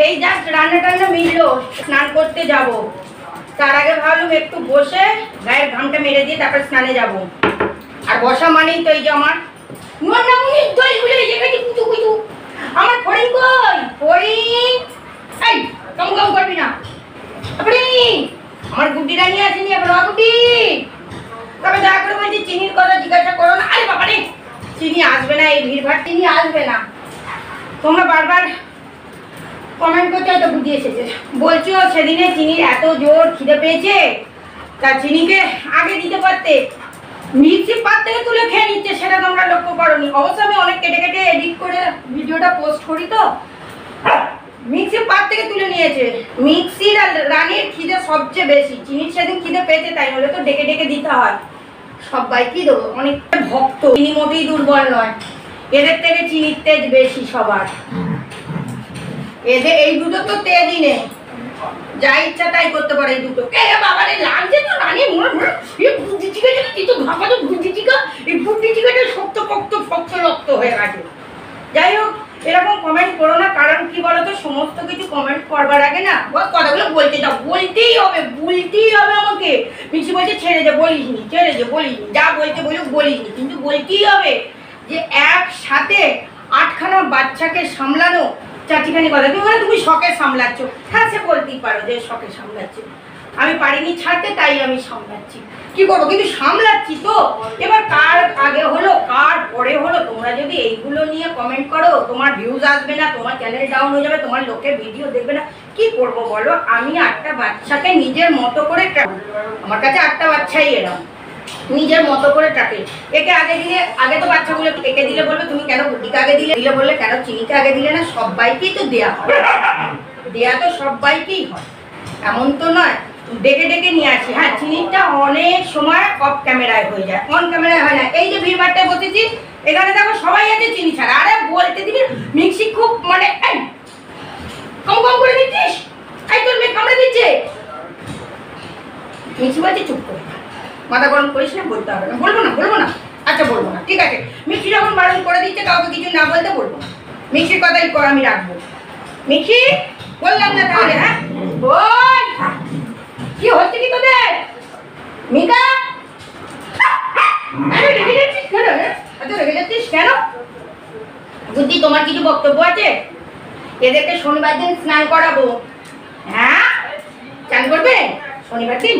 এই জাস্ট রান্না টান্না মিললো, স্নান করতে যাব। তার আগে ভাবলাম একটু বসে গায়ের ঘামটা মেরে দিয়ে তারপর স্নানে যাব। আর বসা মানেই তো এই যে আমার আমার ফড়িং কই ফড়িং, এই কম কম করবি না। আমার গুড্ডি রানী আসেনি এখন। গুড্ডি, তবে দয়া করে বলছি চিনির কথা জিজ্ঞাসা করো না। আরে বাবা রে, চিনি আসবে না, এই ভিড়ভাড় চিনি আসবে না। তোমরা বারবার কমেন্ট করতে হয়তো বুঝি এসেছে, বলছো সেদিনে চিনির এত জোর খিদে পেয়েছে, তা চিনিকে আগে দিতে পারতে। মিক্সির পাত থেকে তুলে খেয়ে নিচ্ছে, সেটা তোমরা লক্ষ্য করোনি। অবশ্য আমি অনেক কেটে কেটে এডিট করে ভিডিওটা পোস্ট করি, তো মিক্সির পাত থেকে তুলে নিয়েছে। মিক্সির আর রানীর খিদে সবচেয়ে বেশি। চিনির সেদিন খিদে পেয়েছে, তাই হলে তো ডেকে ডেকে দিতে হয়। সবাইকেই দেবো, অনেকটা ভক্ত। চিনি মোটেই দুর্বল নয়, এদের থেকে চিনির তেজ বেশি সবার। এদের এই দুটো তো তেজই নেই, যা ইচ্ছা তাই করতে পারে এই দুটো। বাবারে লাগছে তো রানী, বুদ্ধি চিকাটা কিছু ভাবা তো বুদ্ধি চিকা, এই বুদ্ধি চিকাটা শক্ত পক্ত শক্ত রক্ত হয়ে গেছে। যাই হোক, এরকম কমেন্ট করো না। কারণ কি বলতো, সমস্ত কিছু কমেন্ট করবার আগে না কথাগুলো বলতে যাও, বলতেই হবে আমাকে। মিক্সি বলছে ছেড়ে দে, বলিসনি, যা বলতে বলুক বলিসনি, কিন্তু বলতেই হবে যে একসাথে 8খানা বাচ্চাকে সামলানো চাচিখানি কথা। তুমি বলে তুমি শখে সামলাচ্ছ, হ্যাঁ সে বলতেই পারো যে শখে সামলাচ্ছে। আমি পারিনি ছাড়তে, তাই আমি সামলাচ্ছি। কি করবো, কিন্তু সামলাচ্ছি তো। এবার কার আগে হলো কার পরে হলো, তোমরা যদি এইগুলো নিয়ে কমেন্ট করো, তোমার ভিউজ আসবে না, তোমার চ্যানেল ডাউন হয়ে যাবে, তোমার লোকের ভিডিও দেখবে না। কি করবো বলো? আমি 8টা বাচ্চাকে নিজের মতো করে, আমার কাছে 8টা বাচ্চাই এরকম নিজের মতো করে ট্রাকে। একে আগে দিলে, আগে তো বাচ্চাগুলো একে দিলে বলবে তুমি কেন গুড্ডিকে আগে দিলে, বললে কেন চিনিকে আগে দিলে না। সবাইকেই তো দেয়া হয়, দেয়া তো সবাইকেই হয়, এমন তো নয়। ডেকে ডেকে নিয়ে আসি। হ্যাঁ, চিনিটা অনেক সময় অফ ক্যামেরায় হয়ে যায়, অন ক্যামেরায় হয় না। এই যে ভিড়ভাড়টায় বসেছি, এখানে দেখো সবাই আছে চিনি ছাড়া। আরে বলতে দিবি, মিক্সি খুব মানে কম কম করে দিচ্ছিস, এই তোর মেয়ে কামড়ে দিচ্ছে। মিক্সি বলছে চুপ করে, মাথা গরম করিস না, বলতে হবে না। বলবো না, আচ্ছা বলবো না, ঠিক আছে। মিক্সি যখন বারণ করে দিচ্ছে কাউকে কিছু না বলতে, বলবো না। মিক্সির কথাই কর, আমি রাখবো। মিক্সি বললাম না তাহলে, হ্যাঁ বল কি হচ্ছে কি তোদের? মিকা রেগে যাচ্ছিস কেন? রেগে যাচ্ছিস কেন? বুদ্ধি, তোমার কিছু বক্তব্য আছে? এদেরকে শনিবার দিন স্নান করাবো। হ্যাঁ, চান করবে শনিবার দিন?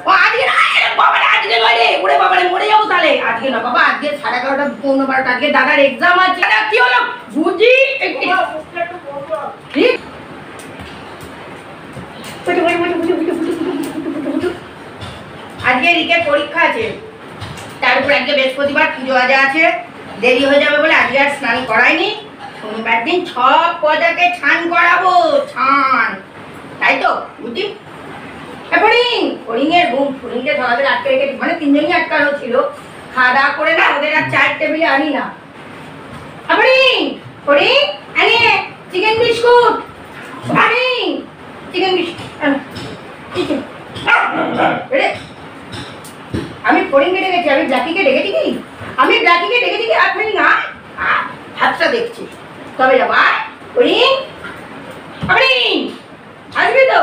ও আজকে বাবা, আজকে নয় রে, ওরে বাবা রে, মরে যাবো তাহলে। আজকে না বাবা, আজকে 11:30 15:12 আজকে দাদার এক্সাম আছে। কি হলো বুঝি? আজকে রিকের পরীক্ষা আছে, তার উপর আজকে বৃহস্পতিবার পুজো আজা আছে, দেরি হয়ে যাবে বলে আজকে আর স্নান করাইনি। শনিবার দিন সব পদাকে ছান করাবো, ছান, তাই তো বুঝি? ফড়িংয়ের ঘুম, ফড়িংকে সকালে আটকে রেখে, মানে 3জনই আটকানো ছিল। খাওয়া দাওয়া করে না, ওদের আর চায়ের টেবিলে আনি না। ফড়িং আনে চিকেন বিস্কুট, চিকেন বিস্কুট। আমি ফড়িংকে ডেকেছি, আমি ব্ল্যাকিকে ডেকেছি কি? আমি ব্ল্যাকিকে ডেকেছি কি? আর ফড়িং হাতটা দেখছি, তবে যাবো। ফড়িং আসবি তো?